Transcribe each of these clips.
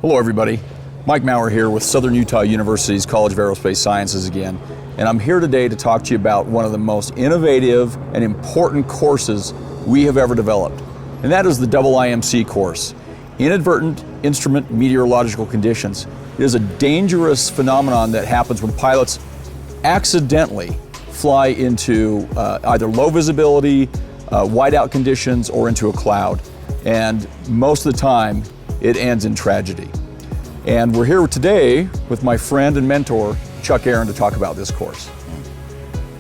Hello everybody, Mike Maurer here with Southern Utah University's College of Aerospace Sciences again, and I'm here today to talk to you about one of the most innovative and important courses we have ever developed, and that is the IIMC course, Inadvertent Instrument Meteorological Conditions. It is a dangerous phenomenon that happens when pilots accidentally fly into either low visibility, whiteout conditions, or into a cloud, and most of the time it ends in tragedy. And we're here today with my friend and mentor, Chuck Aaron, to talk about this course.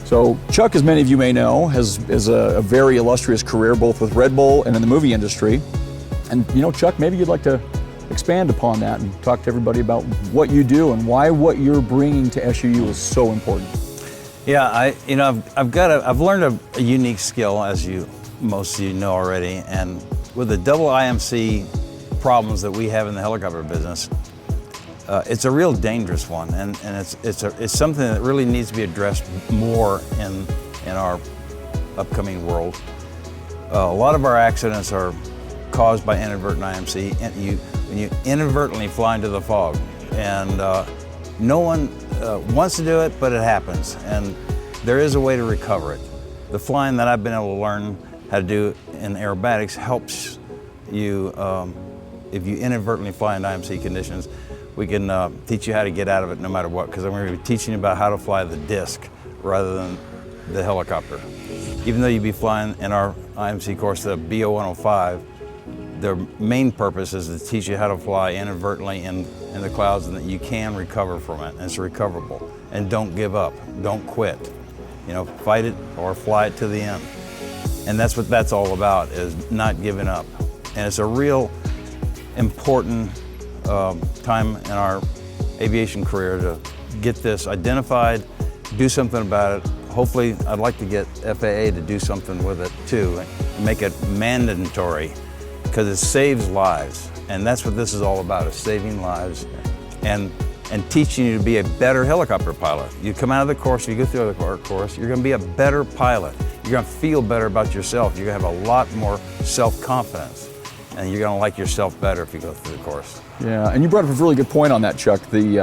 So Chuck, as many of you may know, has a very illustrious career both with Red Bull and in the movie industry. And you know, Chuck, maybe you'd like to expand upon that and talk to everybody about what you do and why what you're bringing to SUU is so important. Yeah, I've learned a unique skill, as most of you know already, and with the IIMC problems that we have in the helicopter business, it's a real dangerous one, and it's something that really needs to be addressed more in our upcoming world. A lot of our accidents are caused by inadvertent IMC, and when you inadvertently fly into the fog, and no one wants to do it, but it happens, and there is a way to recover it. The flying that I've been able to learn how to do in aerobatics helps you. If you inadvertently fly in IMC conditions, we can teach you how to get out of it no matter what, because I'm going to be teaching you about how to fly the disc rather than the helicopter. Even though you'd be flying in our IMC course, the BO-105, the main purpose is to teach you how to fly inadvertently in the clouds, and that you can recover from it, and it's recoverable. And don't give up, don't quit. You know, fight it or fly it to the end. And that's what that's all about, is not giving up. And it's a real important time in our aviation career to get this identified, do something about it. Hopefully, I'd like to get FAA to do something with it too, and make it mandatory, because it saves lives. And that's what this is all about, is saving lives and teaching you to be a better helicopter pilot. You come out of the course, you go through the course, you're gonna be a better pilot. You're gonna feel better about yourself. You're gonna have a lot more self-confidence, and you're gonna like yourself better if you go through the course. Yeah, and you brought up a really good point on that, Chuck. The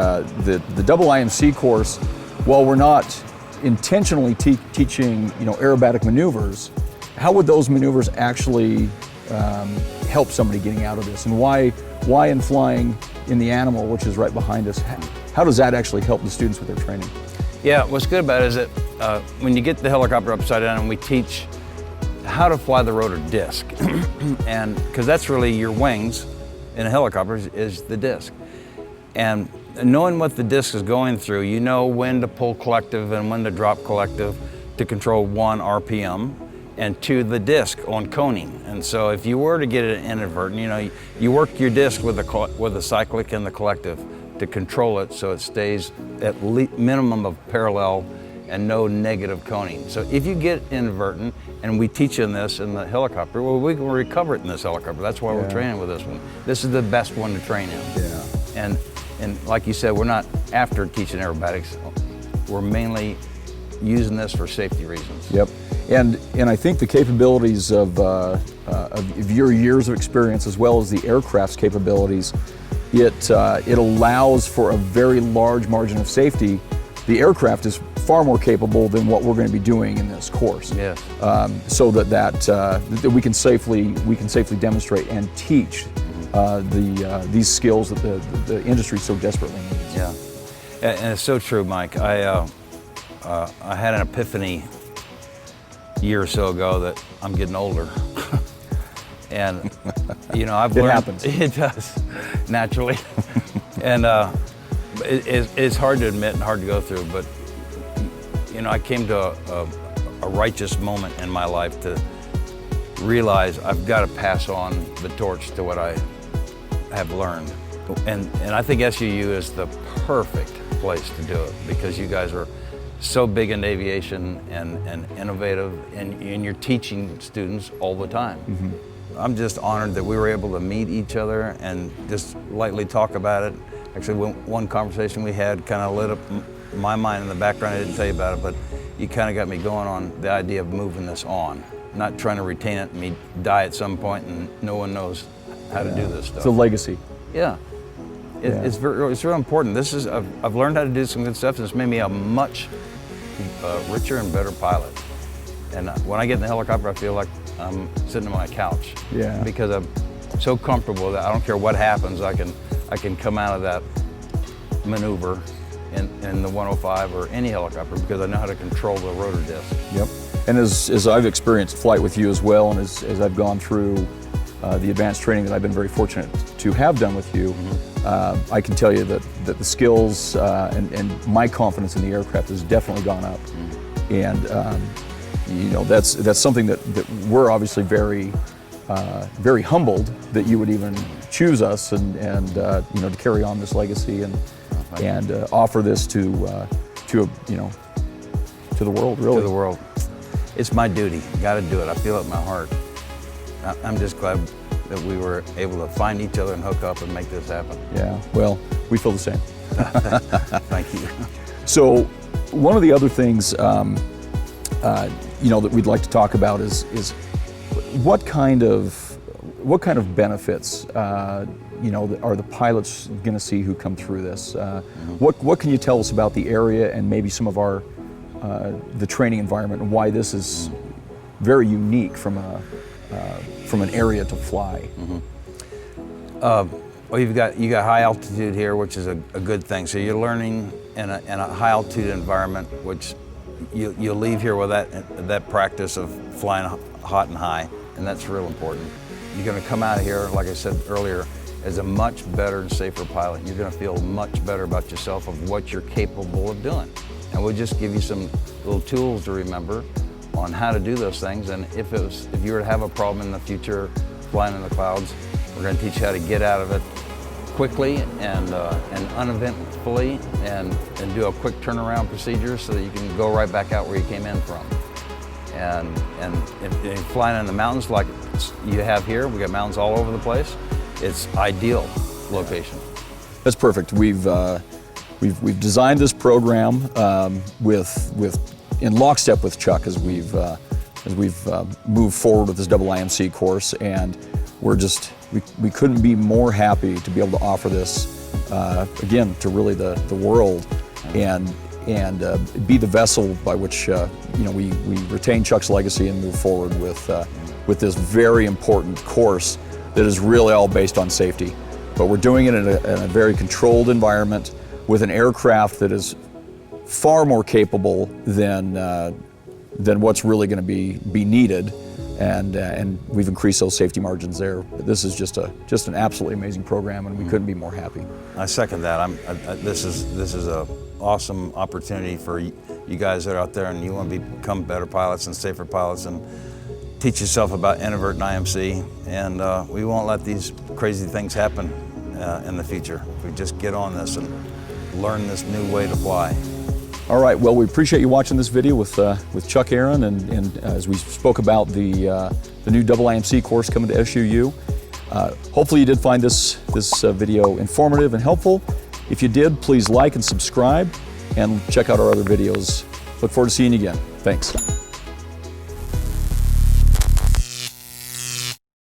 IIMC course, while we're not intentionally teaching, aerobatic maneuvers, how would those maneuvers actually help somebody getting out of this? And why in flying in the Animal, which is right behind us, how does that actually help the students with their training? Yeah, what's good about it is that when you get the helicopter upside down, and we teach how to fly the rotor disc, and because that's really your wings in a helicopter is the disc. And knowing what the disc is going through, you know when to pull collective and when to drop collective to control 1, RPM, and 2, the disc on coning. And so if you were to get it inadvertent, you work your disc with the cyclic and the collective to control it so it stays at minimum of parallel and no negative coning. So if you get inadvertent, and we teach in this in the helicopter, well, we can recover it in this helicopter. That's why we're training with this one. This is the best one to train in. Yeah. And like you said, we're not after teaching aerobatics. We're mainly using this for safety reasons. Yep. And I think the capabilities of your years of experience, as well as the aircraft's capabilities, it allows for a very large margin of safety. The aircraft is far more capable than what we're going to be doing in this course. Yes. So that we can safely demonstrate and teach these skills that the industry so desperately needs. Yeah, and it's so true, Mike. I had an epiphany a year or so ago that I'm getting older, and I've learned. It happens. It does, naturally, and it's hard to admit and hard to go through, but I came to a righteous moment in my life to realize I've got to pass on the torch to what I have learned. And I think SUU is the perfect place to do it, because you guys are so big in aviation and innovative, and you're teaching students all the time. Mm-hmm. I'm just honored that we were able to meet each other and just lightly talk about it. Actually, one conversation we had kind of lit up my mind in the background. I didn't tell you about it, but you kind of got me going on the idea of moving this on, not trying to retain it and me die at some point and no one knows how to do this stuff. It's a legacy. Yeah. It's real important. I've learned how to do some good stuff, and it's made me a much richer and better pilot. And when I get in the helicopter, I feel like I'm sitting on my couch. Yeah. Because I'm so comfortable that I don't care what happens, I can come out of that maneuver in the 105 or any helicopter because I know how to control the rotor disc. Yep. And as I've experienced flight with you as well, and as I've gone through the advanced training that I've been very fortunate to have done with you, I can tell you that the skills and my confidence in the aircraft has definitely gone up. And you know, that's something that we're obviously very humbled that you would even choose us and you know, to carry on this legacy and offer this to you know, to the world, really. To the world. It's my duty. Got to do it. I feel it in my heart. I'm just glad that we were able to find each other and hook up and make this happen. Yeah. Well, we feel the same. Thank you. So, one of the other things you know, that we'd like to talk about is what kind of benefits you know, are the pilots going to see who come through this? What can you tell us about the area and maybe some of our the training environment and why this is very unique from an area to fly? Well, you got high altitude here, which is a good thing. So you're learning in a high altitude environment, which you'll leave here with that practice of flying hot and high, and that's real important. You're going to come out of here, like I said earlier, as a much better and safer pilot. You're going to feel much better about yourself of what you're capable of doing. And we'll just give you some little tools to remember on how to do those things. And if you were to have a problem in the future flying in the clouds, we're going to teach you how to get out of it quickly and uneventfully and do a quick turnaround procedure so that you can go right back out where you came in from. And if flying in the mountains like you have here, we got mountains all over the place, it's ideal location. That's perfect. We've designed this program in lockstep with Chuck as we've moved forward with this double IMC course, and we couldn't be more happy to be able to offer this again to really the world and be the vessel by which you know, we retain Chuck's legacy and move forward with this very important course that is really all based on safety. But we're doing it in a very controlled environment with an aircraft that is far more capable than what's really going to be needed, and we've increased those safety margins there. This is just an absolutely amazing program, and we couldn't be more happy. I second that. This is a awesome opportunity for you guys that are out there and you want to become better pilots and safer pilots and teach yourself about invert and IMC, and we won't let these crazy things happen in the future. If we just get on this and learn this new way to fly. All right, well, we appreciate you watching this video with Chuck Aaron, and as we spoke about the new double IMC course coming to SUU. Hopefully you did find this video informative and helpful. If you did, please like and subscribe and check out our other videos. Look forward to seeing you again. Thanks.